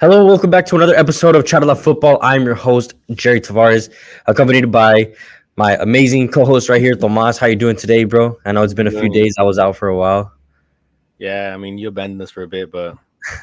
Hello, welcome back to another episode of CharlaFootball. I'm your host, Jerry Tavares, accompanied by my amazing co-host right here, Tomas. How you doing today, bro? I know it's been a few Doing, days. I was out for a while. yeah, I mean you abandoned us for a bit, but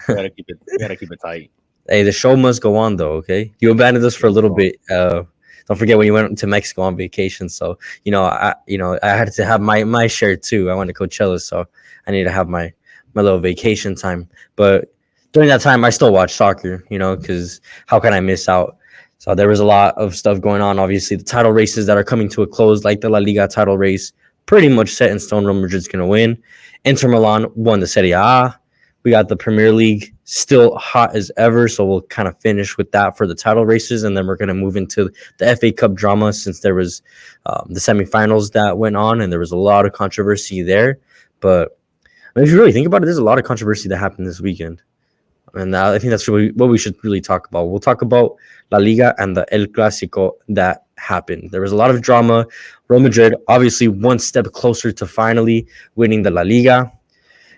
we gotta keep it tight. Hey, the show must go on, though. Okay, you abandoned us for a Let's little go. bit. Don't forget when you went to Mexico on vacation. So I had to have my share too. I went to Coachella, so I need to have my little vacation time. But during that time, I still watch soccer. Because how can I miss out? So there was a lot of stuff going on. Obviously, the title races that are coming to a close, like the La Liga title race, pretty much set in stone. Real Madrid's gonna win. Inter Milan won the Serie A. We got the Premier League still hot as ever, so we'll kind of finish with that for the title races, and then we're going to move into the FA Cup drama since there was the semifinals that went on, and there was a lot of controversy there. But I mean, if you really think about it, there's a lot of controversy that happened this weekend, and I think that's really what we should really talk about. We'll talk about La Liga and the El Clásico that happened. There was a lot of drama. Real Madrid, obviously, one step closer to finally winning the La Liga.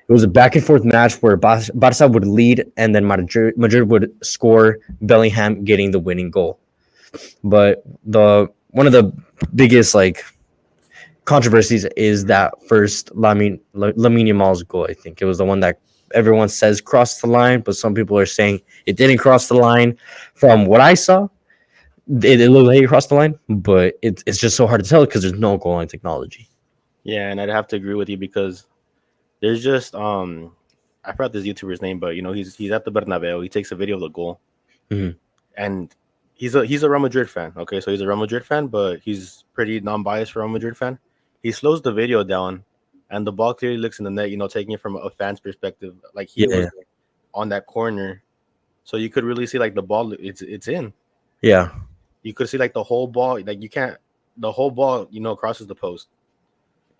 It was a back and forth match where Barca would lead and then Madrid would score, Bellingham getting the winning goal. But the one of the biggest controversies is that first Lamine Yamal's goal. I think it was the one that everyone says crossed the line, but some people are saying it didn't cross the line. From what I saw, it looked like it crossed the line, but it's just so hard to tell because there's no goal line technology. Yeah, and I'd have to agree with you because there's just I forgot this YouTuber's name, but he's at the Bernabeu. He takes a video of the goal, Mhm. and he's a Real Madrid fan. Okay, so he's a Real Madrid fan, but he's pretty non-biased for Real Madrid fan. He slows the video down, and the ball clearly looks in the net. Taking it from a fan's perspective, like he was Yeah, on that corner, so you could really see like the ball. It's in. yeah. You could see like the whole ball, like you can't, the whole ball, crosses the post.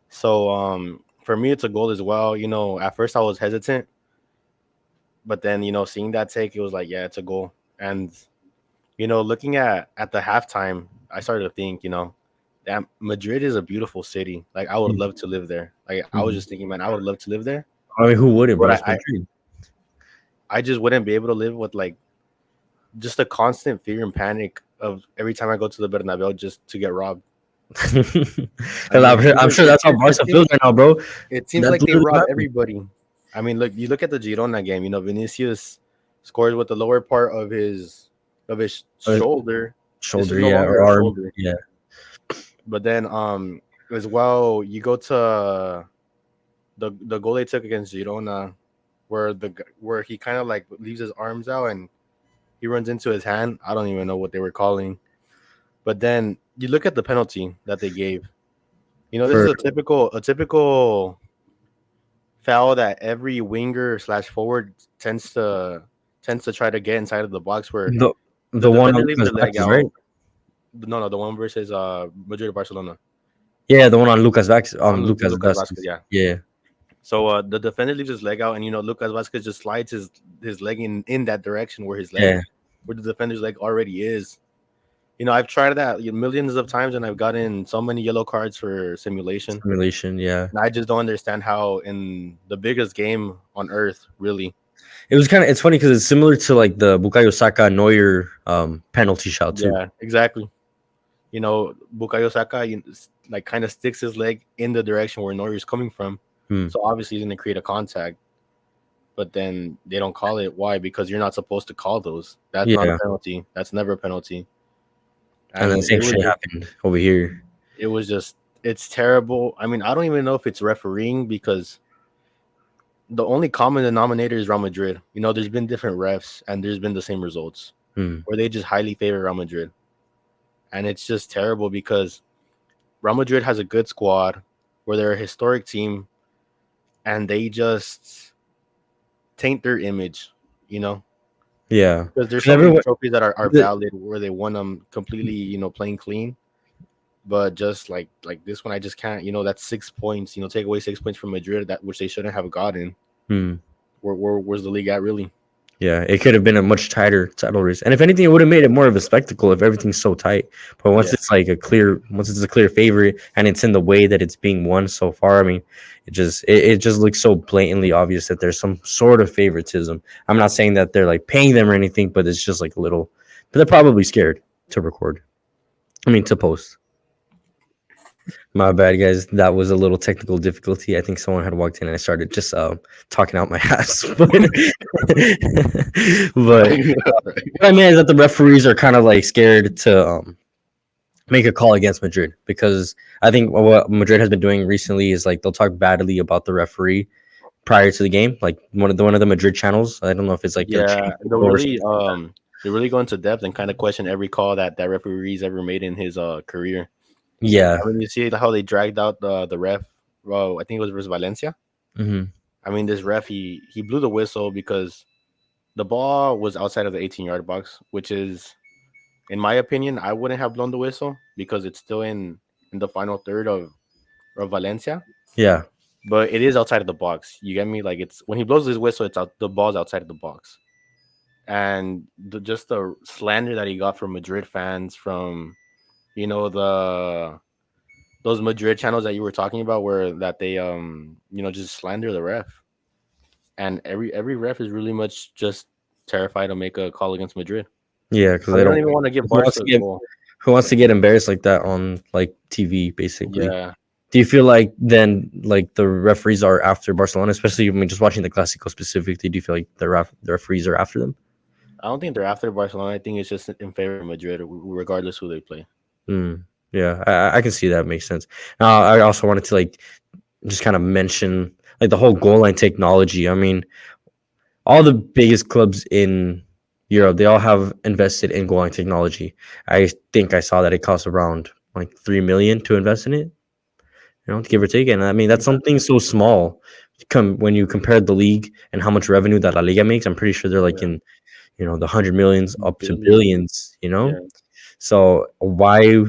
So for me, it's a goal as well. At first I was hesitant, but then seeing that take, it was like, yeah, it's a goal. And looking at the halftime, I started to think, that Madrid is a beautiful city. Like I would love to live there. Like I was Mhm. just thinking, man, I would love to live there, I mean, who wouldn't, bro? but It's Madrid. I just wouldn't be able to live with like just a constant fear and panic of every time I go to the Bernabeu just to get robbed. I And mean, I'm sure that's how Barca feels right now, bro. it seems That's like they literally what rob happened. everybody. I mean, look, you look at the Girona game. Vinicius scores with the lower part of his Uh, shoulder. This is Shoulder, no yeah, longer or a arm, shoulder. yeah, But then as well, you go to the goal they took against Girona, where he kind of like leaves his arms out and he runs into his hand. I don't even know what they were calling. But then you look at the penalty that they gave. This is for a typical foul that every winger slash forward tends to try to get inside of the box where the the the one defender on leaves Lucas their leg Vázquez, right? out. No, no, the one versus Madrid Barcelona Yeah, the one on Lucas Vázquez, Lucas Lucas Vasquez. Vázquez. Yeah. Yeah, So the defender leaves his leg out, and Lucas Vasquez just slides his leg in that direction yeah, where the defender's leg already is. I've tried that millions of times, and I've gotten so many yellow cards for simulation. simulation. Yeah, And I just don't understand how in the biggest game on earth, really. it was it's funny because it's similar to like the Bukayo Saka Neuer penalty shot too. Yeah, exactly. Bukayo Saka like kind of sticks his leg in the direction where Neuer is coming from. Hmm. So obviously he's going to create a contact. But then they don't call it. Why? Because you're not supposed to call those. That's not a Yeah, penalty. That's never a penalty. and then the And same shit happened over here. it was just it's terrible. I mean, I don't even know if it's refereeing because the only common denominator is Real Madrid. There's been different refs and there's been the same results Hmm. where they just highly favor Real Madrid. And it's just terrible because Real Madrid has a good squad where they're a historic team and they just taint their image, you know, Yeah, because there's 'cause so many everyone. trophies that are valid where they won them completely, playing clean. But just like this one, I just can't. That's 6 points. Take away 6 points from Madrid, that which they shouldn't have gotten. Hmm. Where's the league at really? Yeah, it could have been a much tighter title race, and if anything, it would have made it more of a spectacle if everything's so tight. But Yeah. once it's a clear favorite, and it's in the way that it's being won so far, I mean, it just looks so blatantly obvious that there's some sort of favoritism. I'm not saying that they're like paying them or anything, but it's just like a little. But they're probably scared to record. I mean, to post. My bad, guys. That was a little technical difficulty. I think someone had walked in and I started just talking out my ass. But what I mean is that the referees are kind of like scared to make a call against Madrid because I think what Madrid has been doing recently is like they'll talk badly about the referee prior to the game, like one of the Madrid channels. I don't know if it's like Yeah, they really go into depth and kind of question every call that referee's ever made in his career. yeah. I mean, you see how they dragged out the ref. Well, I think it was versus Valencia. Hmm. I mean, this ref he blew the whistle because the ball was outside of the 18-yard box, which is, in my opinion, I wouldn't have blown the whistle because it's still in the final third of Valencia. Yeah. But it is outside of the box. You get me? Like it's when he blows his whistle, it's out. The ball's outside of the box, and just the slander that he got from Madrid fans, from the those Madrid channels that you were talking about, where that they just slander the ref, and every ref is really much just terrified to make a call against Madrid. Yeah, because They they don't don't. even want to give Who wants Barca to a get goal. who wants to get embarrassed like that on like TV, basically? Yeah. Do you feel like then like the referees are after Barcelona, especially I mean just watching the Clasico specifically? Do you feel like the referees are after them? I don't think they're after Barcelona. I think it's just in favor of Madrid, regardless who they play. Mm, yeah, I can see that makes sense. I also wanted to like just kind of mention like the whole goal line technology. I mean, all the biggest clubs in Europe, they all have invested in goal line technology. I think I saw that it costs around like 3 million to invest in it, give or take. And I mean, that's something so small. When you compare the league and how much revenue that La Liga makes, I'm pretty sure they're like Yeah, in the hundred millions up to billion. billions. Yeah. So why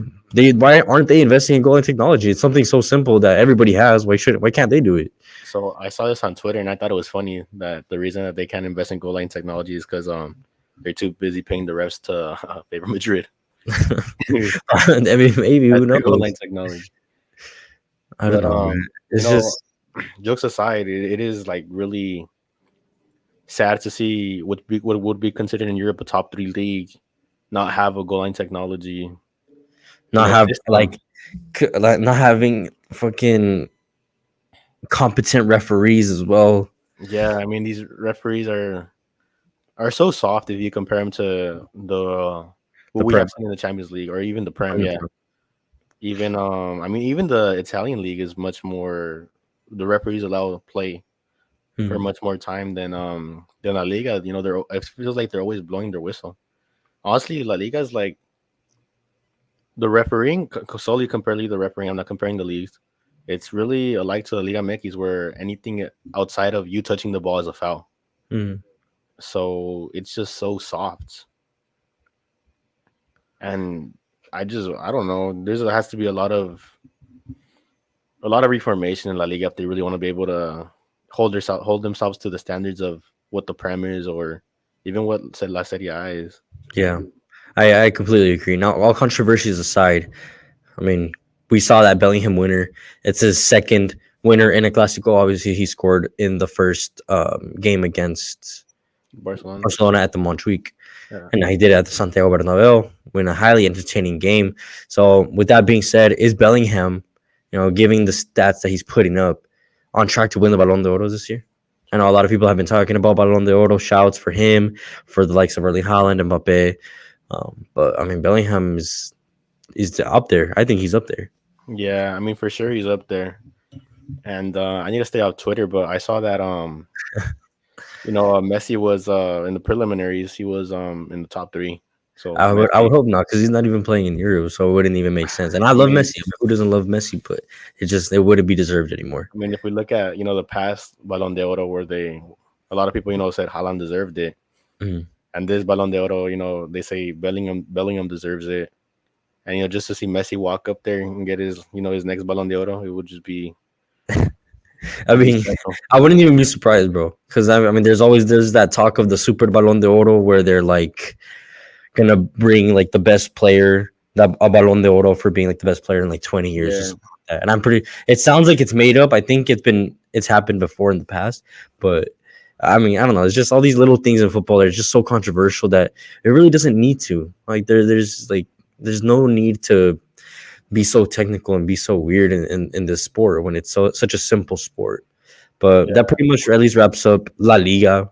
aren't they investing in goal line technology? It's something so simple that everybody has. Why can't they do it? So I saw this on Twitter, and I thought it was funny that the reason that they can't invest in goal line technology is because they're too busy paying the refs to favor Madrid. I mean, maybe who That's the goal line knows? technology. I don't But know, man. you It's know, just jokes aside, it is like really sad to see what would be considered in Europe a top three league not have a goal line technology, not have system. like not having fucking competent referees as well. Yeah, I mean these referees are so soft if you compare them to the The what we prem. have seen in the Champions League or even the Prem. And the Yeah, prem. even I mean even the Italian league is much more. The referees allow play for Mhm. much more time than La Liga. It feels like they're always blowing their whistle. Honestly, La Liga is like the refereeing solely comparing the refereeing. I'm not comparing the leagues. It's really alike to the Liga MX where anything outside of you touching the ball is a foul. Mhm. So it's just so soft. And I don't know. There has to be a lot of reformation in La Liga if they really want to be able to hold themselves to the standards of what the Prem is or even what said La Serie A is. Yeah, I completely agree. Now, all controversies aside, I mean, we saw that Bellingham winner. It's his second winner in a Clasico. Obviously, he scored in the first game against Barcelona. Barcelona at the Montjuic, Yeah. and he did it at the Santiago Bernabeu in a highly entertaining game. So, with that being said, is Bellingham, giving the stats that he's putting up, on track to win the Ballon d'Oro this year? I know a lot of people have been talking about Ballon d'Oro shouts for him, for the likes of Erling Haaland and Mbappe. But I mean, Bellingham is up there. I think he's up there. Yeah, I mean for sure he's up there. And I need to stay off Twitter, but I saw that Messi was in the preliminaries. He was in the top three. So I would Messi, hope not because he's not even playing in Europe, so it wouldn't even make sense. And I I love mean, Messi. I mean, who doesn't love Messi? But it wouldn't be deserved anymore. if we look at the past Ballon d'Oro where a lot of people said Haaland deserved it, Mhm. and this Ballon d'Oro, they say Bellingham deserves it, and just to see Messi walk up there and get his next Ballon d'Oro, it would just be I It'd be mean, special. I wouldn't even be surprised, bro. Because I mean, there's that talk of the Super Balón de Oro where they're like gonna bring like the best player, a Balón de Oro for being like the best player in like 20 years or Yeah, something like that. And I'm pretty. It sounds like it's made up. I think it's happened before in the past, but I mean, I don't know. It's just all these little things in football that are just so controversial that it really doesn't need to. Like there's no need to be so technical and be so weird in this sport when it's such a simple sport. But that yeah. pretty much at least wraps up La Liga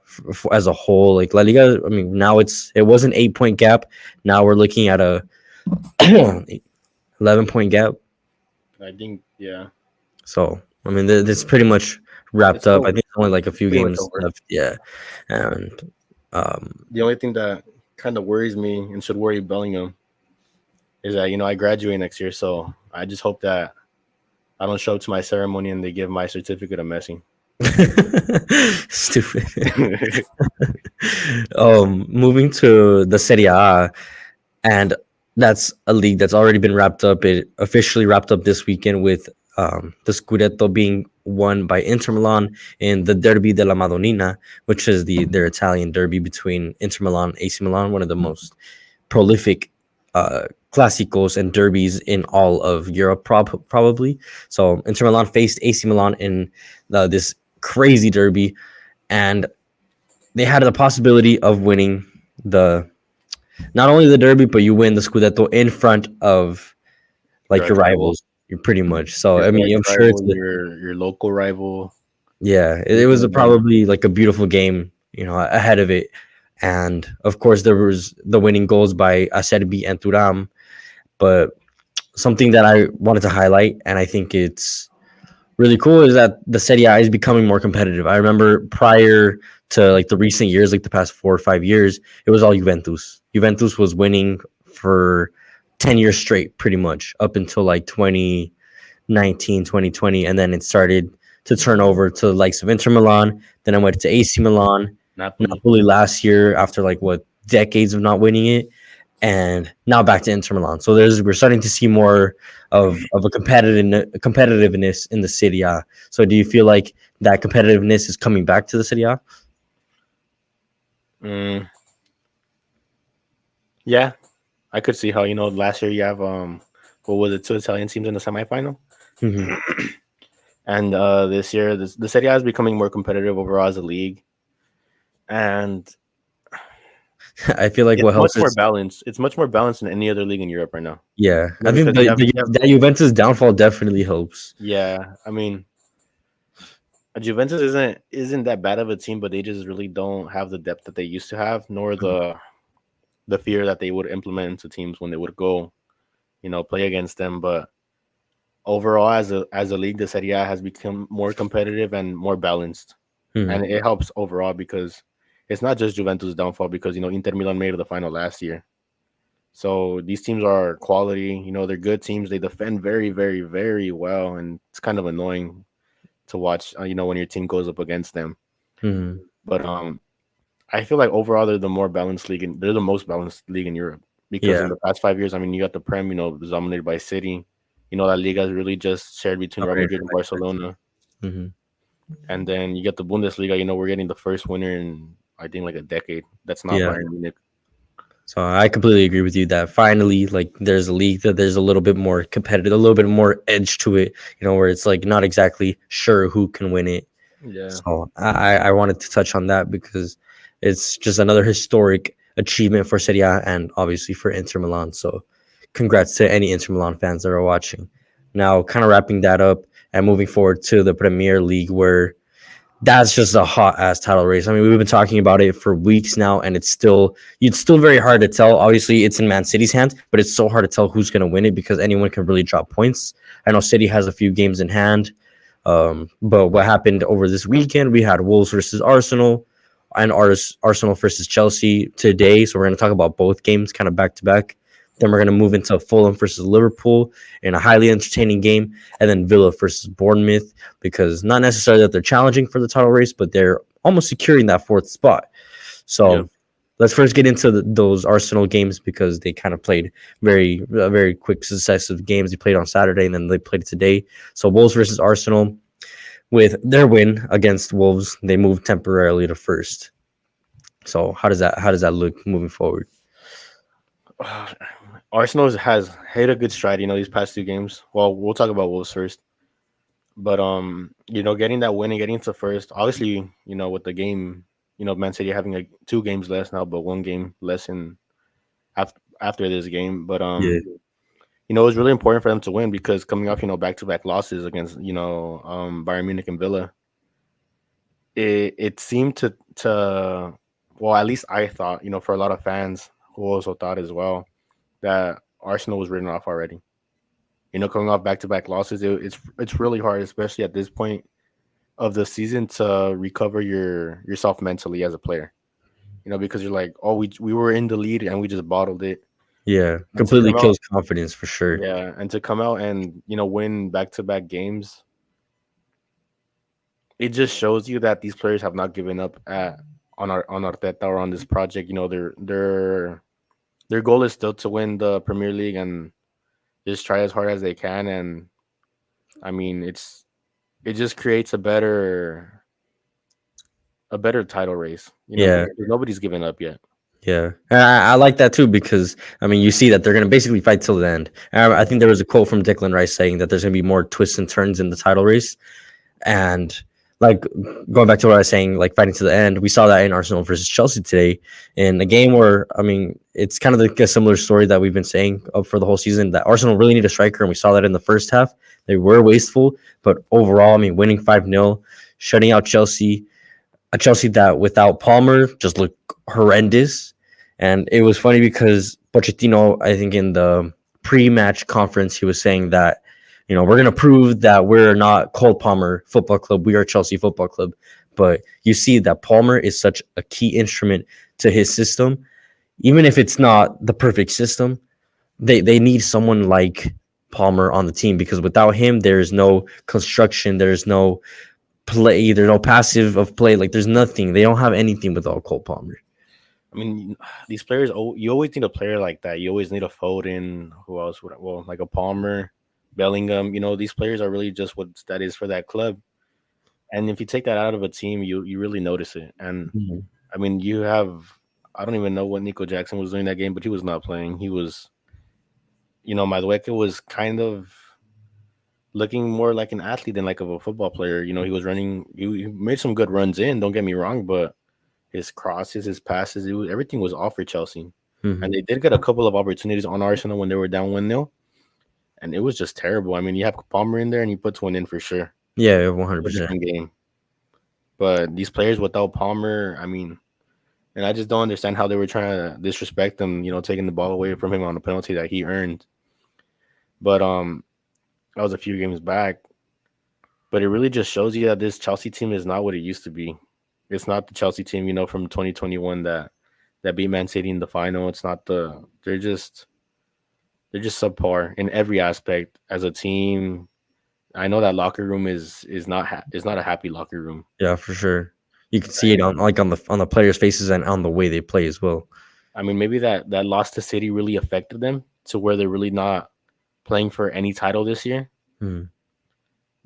as a whole. Like La Liga, I mean, now it was an 8 point gap. Now we're looking at a 11 point gap. I think yeah, So I mean, this pretty much it's wrapped up. I still think only like a few pretty much games over. left. Yeah, and um, The only thing that kind of worries me and should worry Bellingham is that I graduate next year, so I just hope that I don't show up to my ceremony and they give my certificate to Messi. stupid. Moving to the Serie A, and that's a league that's already been wrapped up. It officially wrapped up this weekend with the Scudetto being won by Inter Milan in the Derby della Madonnina, which is their Italian derby between Inter Milan and AC Milan, one of the most prolific clásicos and derbies in all of Europe, probably. So Inter Milan faced AC Milan in this crazy derby, and they had the possibility of winning the not only the derby, but you win the Scudetto in front of Your like your rival, rivals. You're pretty much. So your I mean, arch I'm sure rival, your local rival. yeah, it was Everything about probably like a beautiful game, ahead of it. And of course, there was the winning goals by Acerbi and Turam. But something that I wanted to highlight, and I think it's really cool, is that the Serie A is becoming more competitive. I remember prior to like the recent years, like the past 4 or 5 years, it was all Juventus. Juventus was winning for 10 years straight, pretty much up until like 2019, 2020, and then it started to turn over to the likes of Inter Milan. Then I went to AC Milan, Napoli. Napoli last year after like what decades of not winning it, and now back to Inter Milan. So we're starting to see more of a competitiveness in the Serie A. So do you feel like that competitiveness is coming back to the Serie A? Mm, yeah, I could see how last year you have what was it, two Italian teams in the semifinal, Mm-hmm. and this year the Serie A is becoming more competitive overall as a league, and I feel like it's what much helps more is balanced. It's much more balanced than any other league in Europe right now. yeah. I think Because you have that Juventus downfall definitely helps. yeah. I mean, Juventus isn't that bad of a team, but they just really don't have the depth that they used to have, nor the fear that they would implement into teams when they would go, play against them. But overall, as a league, the Serie A has become more competitive and more balanced, and Mm-hmm. it helps overall because it's not just Juventus' downfall because Inter Milan made it to the final last year. So these teams are quality. They're good teams. They defend very, very, very well, and it's kind of annoying to watch. When your team goes up against them. Mm-hmm. But I feel like overall they're the more balanced league, and they're the most balanced league in Europe because in Yeah. the past 5 years, I mean, you got the Prem, was dominated by City. La Liga is really just shared between Real Madrid and Barcelona, Mm-hmm. and then you get the Bundesliga. We're getting the first winner in I think like a decade. That's not Yeah. Bayern Munich. So I completely agree with you that finally, like, there's a league that there's a little bit more competitive, a little bit more edge to it, where it's like not exactly sure who can win it. Yeah, So I wanted to touch on that because it's just another historic achievement for Serie A and obviously for Inter Milan. So congrats to any Inter Milan fans that are watching. Now, kind of wrapping that up and moving forward to the Premier League, where that's just a hot ass title race. I mean, we've been talking about it for weeks now, and it's still very hard to tell. Obviously, it's in Man City's hands, but it's so hard to tell who's going to win it because anyone can really drop points. I know City has a few games in hand, but what happened over this weekend? We had Wolves versus Arsenal, and Arsenal versus Chelsea today. So we're going to talk about both games kind of back to back. Then we're going to move into Fulham versus Liverpool in a highly entertaining game, and then Villa versus Bournemouth, because not necessarily that they're challenging for the title race, but they're almost securing that fourth spot. yeah. So let's first get into those Arsenal games because they kind of played very quick successive games. They played on Saturday and then they played today. So Wolves versus Arsenal. With their win against Wolves, they moved temporarily to first. So how does that look moving forward? Arsenal has hit a good stride, these past two games. Well, we'll talk about Wolves first. But getting that win and getting to first, obviously, with the game, Man City having like two games less now, but one game less in after this game. But Yeah, it was really important for them to win because coming off, back to back losses against, Bayern Munich and Villa, it seemed to well, at least I thought, for a lot of fans who also thought as well that Arsenal was written off already. Coming off back to back losses, it's really hard, especially at this point of the season, to recover yourself mentally as a player. Because you're like, oh, we were in the lead and we just bottled it, yeah, and to completely come out, kills confidence for sure. yeah, and to come out and win back to back games, it just shows you that these players have not given up on Arteta or on this project. Their goal is still to win the Premier League and just try as hard as they can. And I mean, it just creates a better title race, Yeah, because nobody's given up yet. yeah, and I like that too because I mean you see that they're gonna basically fight till the end. I think there was a quote from Declan Rice saying that there's gonna be more twists and turns in the title race, and like going back to what I was saying, like fighting to the end, we saw that in Arsenal versus Chelsea today in a game where I mean it's kind of like a similar story that we've been saying for the whole season that Arsenal really need a striker, and we saw that in the first half. They were wasteful, but overall, I mean, winning 5-0, shutting out Chelsea, a Chelsea that without Palmer just looked horrendous. And it was funny because Pochettino, I think in the pre-match conference, he was saying that, we're going to prove that we're not Cole Palmer Football Club. We are Chelsea Football Club. But you see that Palmer is such a key instrument to his system. Even if it's not the perfect system, they need someone like Palmer on the team because without him, there's no construction. There's no play. There's no passive of play. Like there's nothing. They don't have anything without Cole Palmer. I mean, these players, you always need a player like that. You always need a Foden. Who else would, well, like a Palmer, Bellingham. These players are really just what that is for that club. And if you take that out of a team, you really notice it. And Mhm. I mean, you have, I don't even know what Nico Jackson was doing that game, but he was not playing. He was, Madueke was kind of looking more like an athlete than like of a football player. He was running, he made some good runs in, don't get me wrong, but his crosses, his passes, everything was off for Chelsea. And Mhm. they did get a couple of opportunities on Arsenal when they were down 1-0, and it was just terrible. I mean, you have Palmer in there and he puts one in for sure. Yeah, one hundred A percent. different game. But these players without Palmer, I mean, and I just don't understand how they were trying to disrespect him, taking the ball away from him on a penalty that he earned. But that was a few games back. But it really just shows you that this Chelsea team is not what it used to be. It's not the Chelsea team, from 2021 that beat Man City in the final. It's not they're just subpar in every aspect as a team. I know that locker room is not a happy locker room. Yeah, for sure. You can see it on like on the players' faces and on the way they play as well. I mean, maybe that loss to City really affected them to where they're really not playing for any title this year. Hmm.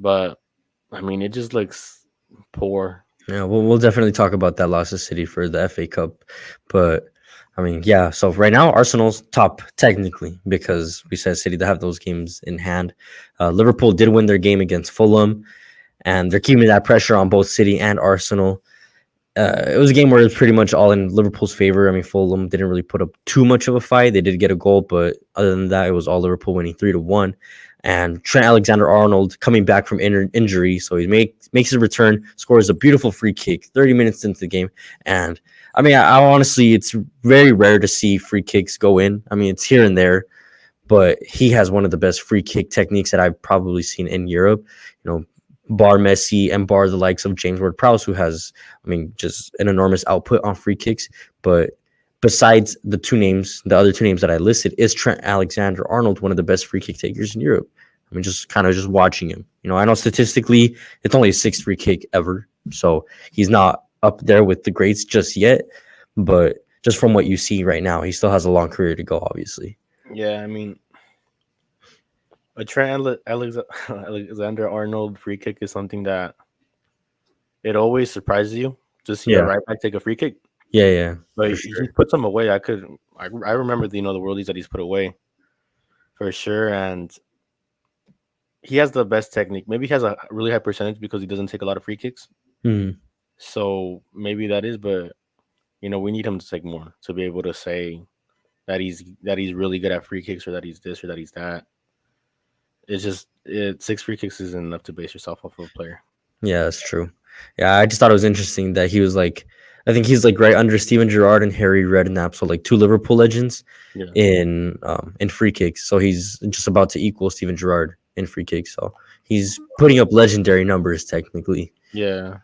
But I mean, it just looks poor. Yeah, we'll definitely talk about that loss to City for the FA Cup, but I mean, yeah. So right now, Arsenal's top technically because we said City to have those games in hand. Liverpool did win their game against Fulham, and they're keeping that pressure on both City and Arsenal. It was a game where it was pretty much all in Liverpool's favor. I mean, Fulham didn't really put up too much of a fight. They did get a goal, but other than that, it was all Liverpool winning 3-1. And Trent Alexander-Arnold coming back from injury, so he makes his return, scores a beautiful free kick 30 minutes into the game. And I mean, I honestly, it's very rare to see free kicks go in. I mean, it's here and there, but he has one of the best free kick techniques that I've probably seen in Europe. Bar Messi and bar the likes of James Ward-Prowse, who has, I mean, just an enormous output on free kicks. But besides the other two names that I listed, is Trent Alexander-Arnold one of the best free kick takers in Europe? I mean, just kind of just watching him. I know statistically it's only a sixth free kick ever, so he's not up there with the greats just yet. But just from what you see right now, he still has a long career to go, obviously. Yeah, I mean, a Alexander Arnold free kick is something that it always surprises you to see a Yeah, right back take a free kick, yeah, yeah, but for he sure. puts them away. I remember the worldies that he's put away for sure, and he has the best technique. Maybe he has a really high percentage because he doesn't take a lot of free kicks. Mhm. So maybe that is, but we need him to take more to be able to say that he's really good at free kicks or that he's this or that he's that. It's just 6 free kicks isn't enough to base yourself off of a player. Yeah, that's true. Yeah, I just thought it was interesting that he was like, I think he's like right under Steven Gerrard and Harry Redknapp, so like two Liverpool legends Yeah, in free kicks. So he's just about to equal Steven Gerrard in free kicks. So he's putting up legendary numbers technically. yeah,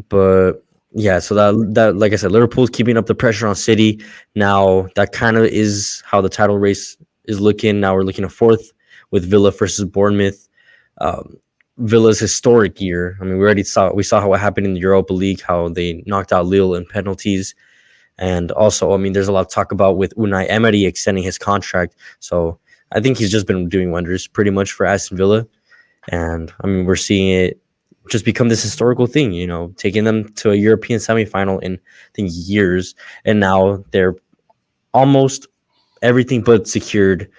But yeah, so that like I said, Liverpool's keeping up the pressure on City. Now that kind of is how the title race is looking. Now we're looking at fourth with Villa versus Bournemouth. Um, Villa's historic year. I mean, we saw how it happened in the Europa League, how they knocked out Lille in penalties, and also, I mean, there's a lot of talk about with Unai Emery extending his contract. So I think he's just been doing wonders pretty much for Aston Villa. And I mean, we're seeing it just become this historical thing, taking them to a European semifinal in, I think, years. And now they're almost everything but secured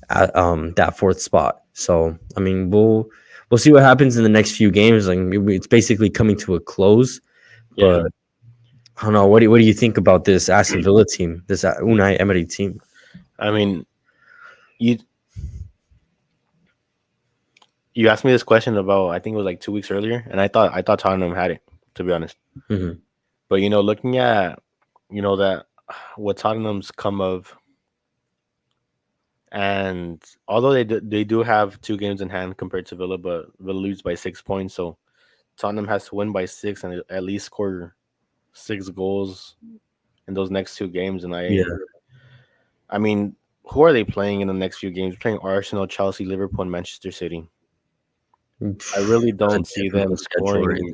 at that fourth spot. So, I mean, we'll see what happens in the next few games. Like, it's basically coming to a close. yeah. But I don't know. What do you think about this Aston Villa team, this Unai Emery team? I mean, you you asked me this question about I think it was like 2 weeks earlier, and I thought Tottenham had it, to be honest. Hmm. But looking at that what Tottenham's come of, and although they do have 2 games in hand compared to Villa, but Villa lose by 6 points, so Tottenham has to win by 6 and at least score 6 goals in those next 2 games. And Yeah. I mean, who are they playing in the next few games? Playing Arsenal, Chelsea, Liverpool, and Manchester City. I really That's a don't see them difficult schedule right scoring.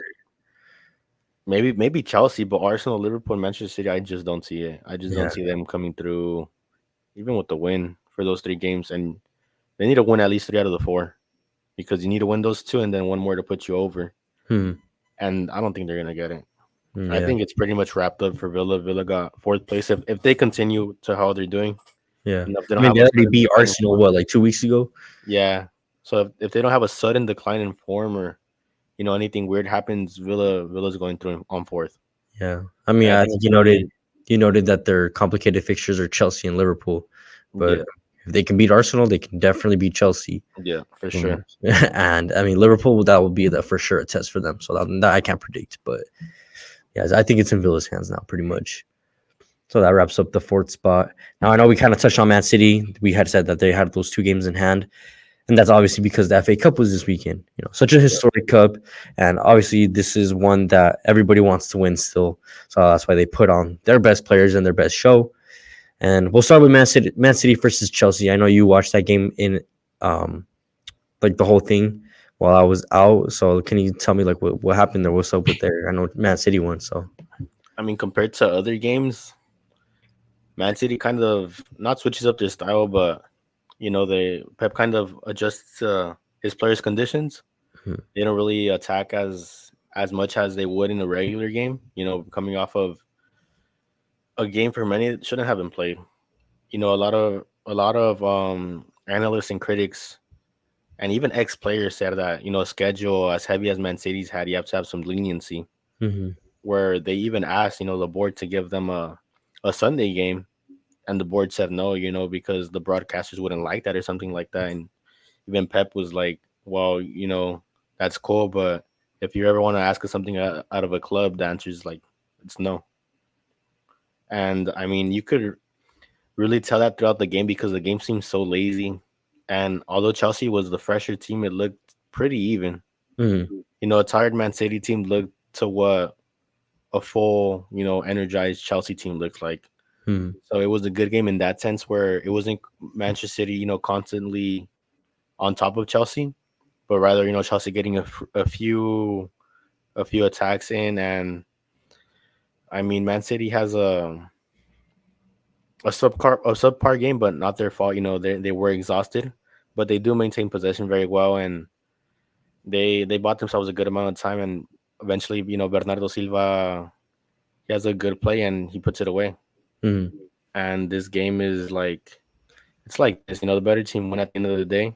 Maybe Chelsea, but Arsenal, Liverpool, and Manchester City, I just don't see it. I just there. don't see them coming through, even with the win for those 3 games. And they need to win at least 3 out of the 4 because you need to win those 2 and then one more to put you over. Yeah. Hmm. And I don't think they're gonna get it. I Yeah. think it's pretty much wrapped up for Villa. Villa got fourth place. If they continue to how they're doing, Yeah. if they I don't mean, have they a already sudden beat decline in Arsenal, form, what, like 2 weeks ago? yeah. So if they don't have a sudden decline in form or anything weird happens, Villa's going through on fourth. Yeah. I mean, And I I think think it's gonna be you noted that their complicated fixtures are Chelsea and Liverpool, but yeah, if they can beat Arsenal, they can definitely beat Chelsea. yeah, for Mm. sure. And I mean, Liverpool, that will be the for sure a test for them. So that I can't predict, but yeah, I think it's in Villa's hands now, pretty much. So that wraps up the fourth spot. Now I know we kind of touched on Man City. We had said that they had those 2 games in hand, and that's obviously because the FA Cup was this weekend. Such a Yeah. historic cup, and obviously this is one that everybody wants to win still. So that's why they put on their best players and their best show. And we'll start with Man City versus Chelsea. I know you watched that game in um like the whole thing while I was out. So can you tell me like what happened there? What's up with there? I know Man City won. So I mean, compared to other games, Man City kind of not switches up their style, but they Pep kind of adjusts his players' conditions. hmm, They don't really attack as much as they would in a regular game. Coming off of a game for many that shouldn't have been played. A lot of analysts and critics and even ex players said that a schedule as heavy as Man City's had, you have to have some leniency. hmm, Where they even asked the board to give them a Sunday game, and the board said no, because the broadcasters wouldn't like that or something like that. And even Pep was like, well, that's cool, but if you ever want to ask us something out of a club, the answer is like it's no. And I mean, you could really tell that throughout the game because the game seemed so lazy. And although Chelsea was the fresher team, it looked pretty even. hmm, A tired Man City team looked to what a full, energized Chelsea team looks like. hmm, So it was a good game in that sense where it wasn't Manchester City, constantly on top of Chelsea, but rather, Chelsea getting a few attacks in. And I mean, Man City has a subpar game, but not their fault. They were exhausted, but they do maintain possession very well, and they bought themselves a good amount of time. And eventually, Bernardo Silva, he has a good play and he puts it away. Mhm. And this game is like, it's like this, the better team won at the end of the day,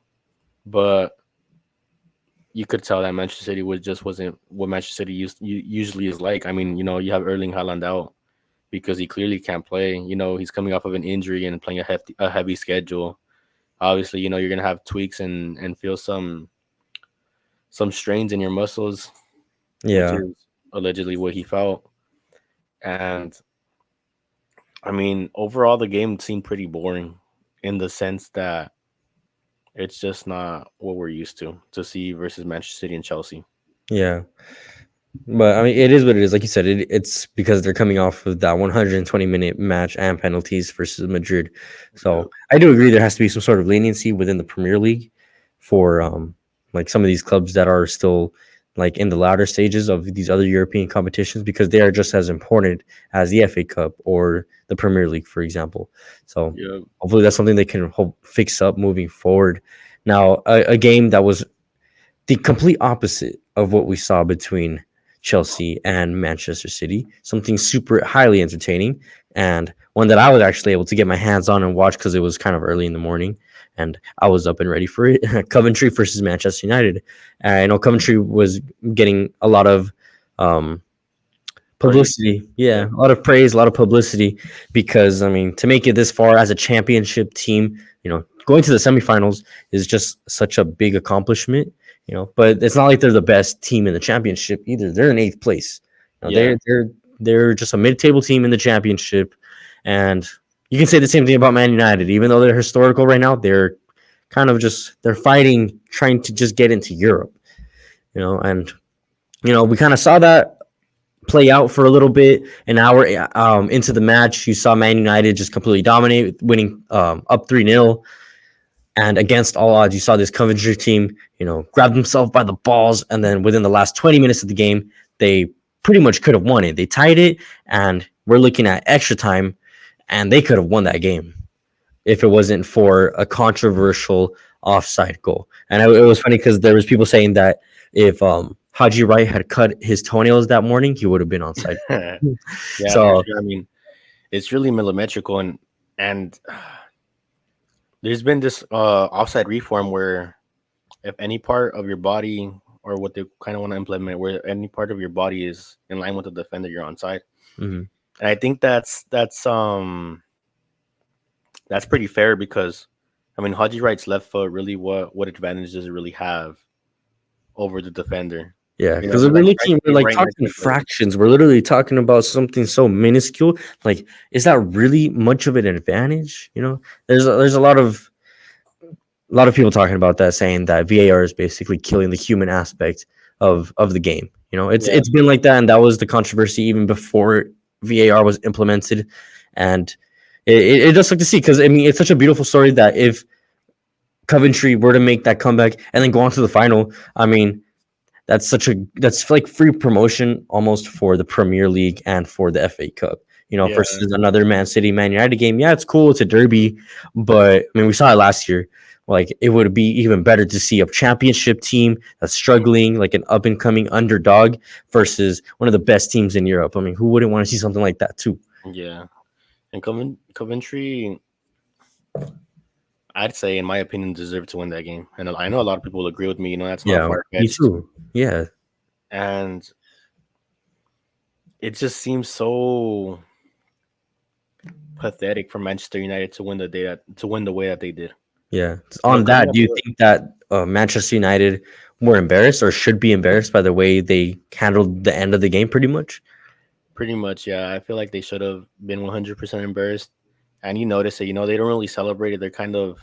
but you could tell that Manchester City wasn't what Manchester City usually is like. I mean, you have Erling Haaland out because he clearly can't play. He's coming off of an injury and playing a heavy schedule. Obviously, you're gonna have tweaks and feel some strains in your muscles, which Yeah. is allegedly what he felt. And I mean, overall, the game seemed pretty boring in the sense that it's just not what we're used to see versus Manchester City and Chelsea. Yeah. But I mean, it is what it is. Like you said, it's because they're coming off of that 120-minute match and penalties versus Madrid. Yeah. So I do agree there has to be some sort of leniency within the Premier League for like some of these clubs that are still like in the latter stages of these other European competitions because they are just as important as the FA Cup or the Premier League, for example. So Yeah. hopefully that's something they can fix up moving forward. Now, a game that was the complete opposite of what we saw between Chelsea and Manchester City. Something super highly entertaining and one that I was actually able to get my hands on and watch because it was kind of early in the morning and I was up and ready for it. Coventry versus Manchester United. I know Coventry was getting a lot of um, Praise. publicity. Yeah, Yeah. a lot of praise, a lot of publicity because I mean, to make it this far as a championship team, going to the semifinals is just such a big accomplishment. But it's not like they're the best team in the championship either. They're in eighth place. Yeah. They're just a mid-table team in the championship, and you can say the same thing about Man United. Even though they're historical right now, they're kind of just they're fighting, trying to just get into Europe. And we kind of saw that play out for a little bit. An hour into the match, you saw Man United just completely dominate, winning up 3-0. And against all odds, you saw this Coventry team, grab themselves by the balls. And then within the last 20 minutes of the game, they pretty much could have won it. They tied it, and we're looking at extra time, and they could have won that game if it wasn't for a controversial offside goal. And it was funny because there was people saying that if Haji Wright had cut his toenails that morning, he would have been onside. Yeah, for So sure. I mean, it's really millimetrical and there's been this offside reform where if any part of your body or what they kind of want to implement where any part of your body is in line with the defender, you're onside. mhm. And I think that's pretty fair because I mean Haji Wright's left foot really what advantage does it really have over the defender? Yeah, You know, because he's we're like looking, we're like right next talking to each other. fractions. We're literally talking about something so minuscule. Like, is that really much of an advantage? There's a lot of people talking about that, saying that VAR is basically killing the human aspect of the game. It's Yeah. it's been like that, and that was the controversy even before VAR was implemented, and it does suck to see because I mean it's such a beautiful story that if Coventry were to make that comeback and then go on to the final, I mean that's like free promotion almost for the Premier League and for the FA Cup. Yeah. Versus another Man City Man United game. Yeah, it's cool. It's a derby, but I mean, we saw it last year. Like, it would be even better to see a championship team that's struggling, like an up and coming underdog, versus one of the best teams in Europe. I mean, who wouldn't want to see something like that too? Yeah. And Coventry, I'd say, in my opinion, deserve to win that game. And I know a lot of people will agree with me. That's not Yeah, far me fetched. too. Yeah, And it just seems so pathetic for Manchester United to win the way that they did. yeah. You know, On coming that, up do you with think that Manchester United were embarrassed or should be embarrassed by the way they handled the end of the game? Pretty much. pretty much, yeah, I feel like they should have been 100% embarrassed. And you notice it, they don't really celebrate it. They're kind of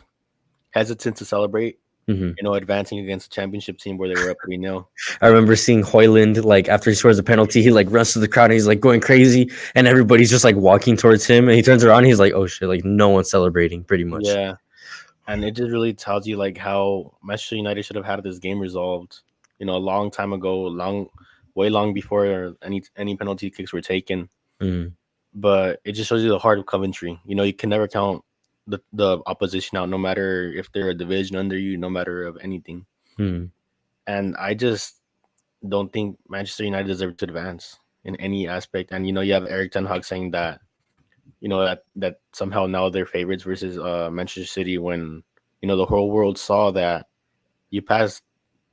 hesitant to celebrate, Hmm. advancing against a championship team where they were up 3-0. I remember seeing Hoyland, like, after he scores a penalty, he like runs to the crowd and he's like going crazy, and everybody's just like walking towards him, and he turns around, and he's like, "Oh shit!" Like, no one's celebrating, pretty much. Yeah. And it just really tells you like how Manchester United should have had this game resolved, a long time ago, way long before any penalty kicks were taken. Mm, But it just shows you the heart of Coventry. You can never count the opposition out, no matter if they're a division under you, no matter of anything. mm. And don't think Manchester United deserve to advance in any aspect. And you have Eric Ten Hag saying that that somehow now they're favorites versus Manchester City when the whole world saw that you passed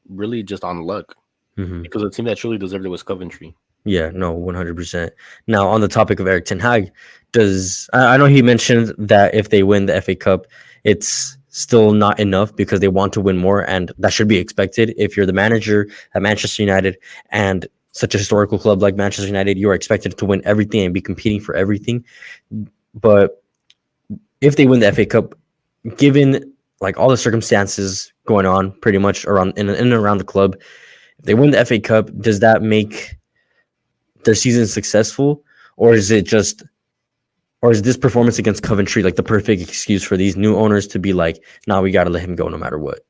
really just on luck Hmm. because the team that truly deserved it was Coventry. Yeah, no, 100%. Now, on the topic of Eric Ten Hag, I know he mentioned that if they win the FA Cup, it's still not enough because they want to win more, and that should be expected. If you're the manager at Manchester United and such a historical club like Manchester United, you are expected to win everything and be competing for everything. But if they win the FA Cup, given like all the circumstances going on pretty much around in and around the club, if they win the FA Cup, does that make their season successful, or is it just, or is this performance against Coventry like the perfect excuse for these new owners to be like, nah, we got to let him go no matter what?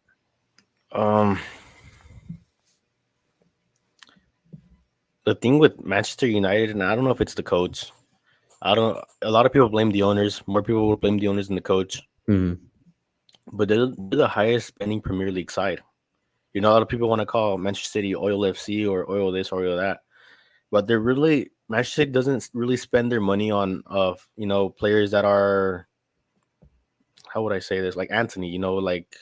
Um, the thing with Manchester United, and I don't know if it's the coach. I don't. A lot of people blame the owners. More people will blame the owners than the coach. Mm, But they're the highest spending Premier League side. A lot of people want to call Manchester City Oil FC or Oil this or Oil that, but they're really Manchester City doesn't really spend their money on players that are, how would I say this, like Anthony, like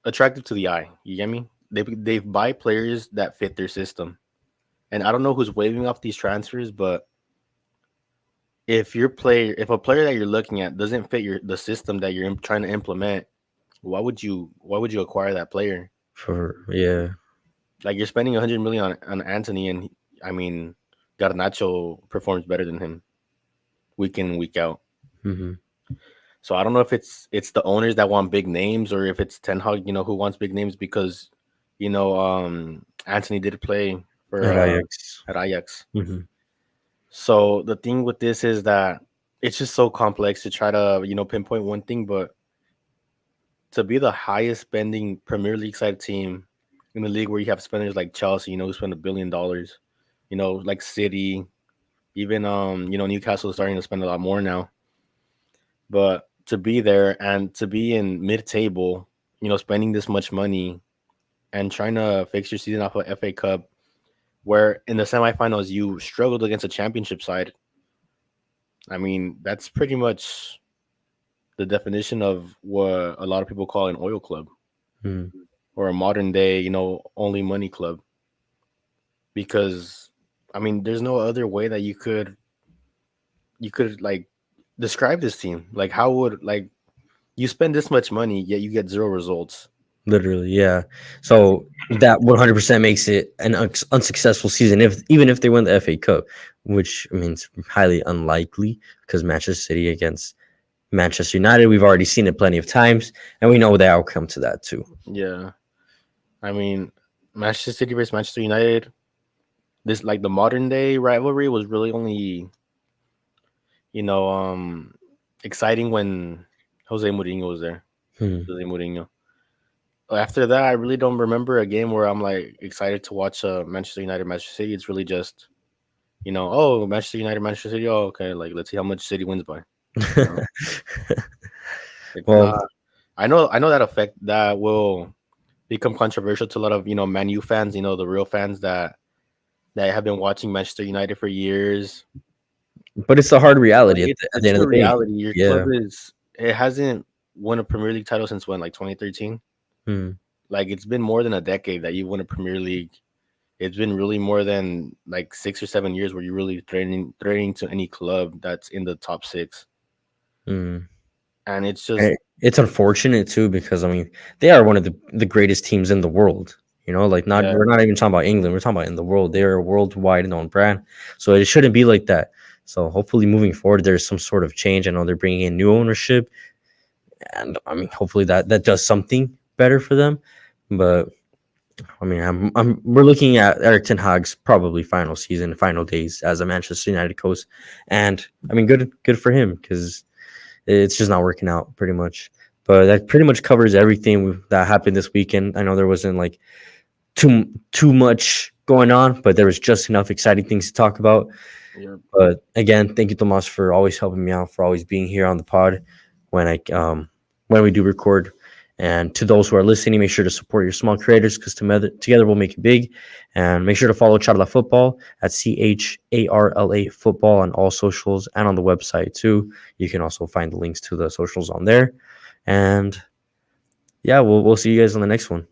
attractive to the eye. You get me? They buy players that fit their system, and I don't know who's waving off these transfers, but if a player that you're looking at doesn't fit the system that you're trying to implement, why would you acquire that player? for yeah. Like you're spending 100 million on Anthony, and I mean, Garnacho performs better than him week in and week out. Hmm. So I don't know if it's the owners that want big names or if it's Ten Hag, who wants big names because, Anthony did play for At Ajax. at Ajax. Hmm. So the thing with this is that it's just so complex to try to pinpoint one thing, but to be the highest spending Premier League side team in the league where you have spenders like Chelsea, who spend $1 billion, like City, even Newcastle is starting to spend a lot more now. But to be there and to be in mid-table, spending this much money and trying to fix your season off of FA Cup, where in the semifinals you struggled against a championship side. I mean, that's pretty much the definition of what a lot of people call an oil club Mm. or a modern day, only money club. Because I mean, there's no other way that you could like describe this team. Like how would like you spend this much money yet you get zero results? Literally, yeah. So that 100% makes it an unsuccessful season, if even if they win the FA Cup, which I mean it's highly unlikely because Manchester City against Manchester United, we've already seen it plenty of times, and we know the outcome to that too. Yeah. I mean, Manchester City versus Manchester United, this like the modern day rivalry was really only, you know, exciting when Jose Mourinho was there. Hmm. Jose Mourinho. After that, I really don't remember a game where I'm like excited to watch Manchester United, Manchester City. It's really just, oh, Manchester United, Manchester City. Oh, okay. Like, let's see how much City wins by. You know, it's Well, not. I know that effect that will become controversial to a lot of Man U fans. The real fans that have been watching Manchester United for years. but it's a hard But reality at the it's end of the the day. reality. Your Yeah. club it hasn't won a Premier League title since when, like 2013. Hmm. Like it's been more than a decade that you won a Premier League. It's been really more than like 6 or 7 years where you're really threatening to any club that's in the top six. Hmm. And it's just And it's unfortunate too because I mean they are one of the greatest teams in the world. Like not yeah, we're not even talking about England. We're talking about in the world. They're a worldwide known brand, so it shouldn't be like that. So hopefully moving forward, there's some sort of change. I know they're bringing in new ownership, and I mean hopefully that does something better for them. But I mean we're looking at Eric Ten Hag's probably final season, final days as a Manchester United coach, and I mean good for him because it's just not working out pretty much. But that pretty much covers everything that happened this weekend. I know there wasn't like too much going on, but there was just enough exciting things to talk about. yeah, But again, thank you, Tomas, for always helping me out, for always being here on the pod when when we do record. And to those who are listening, make sure to support your small creators because together we'll make it big. And make sure to follow CharlaFootball at CHARLA Football on all socials and on the website too. You can also find the links to the socials on there. And yeah, we'll see you guys on the next one.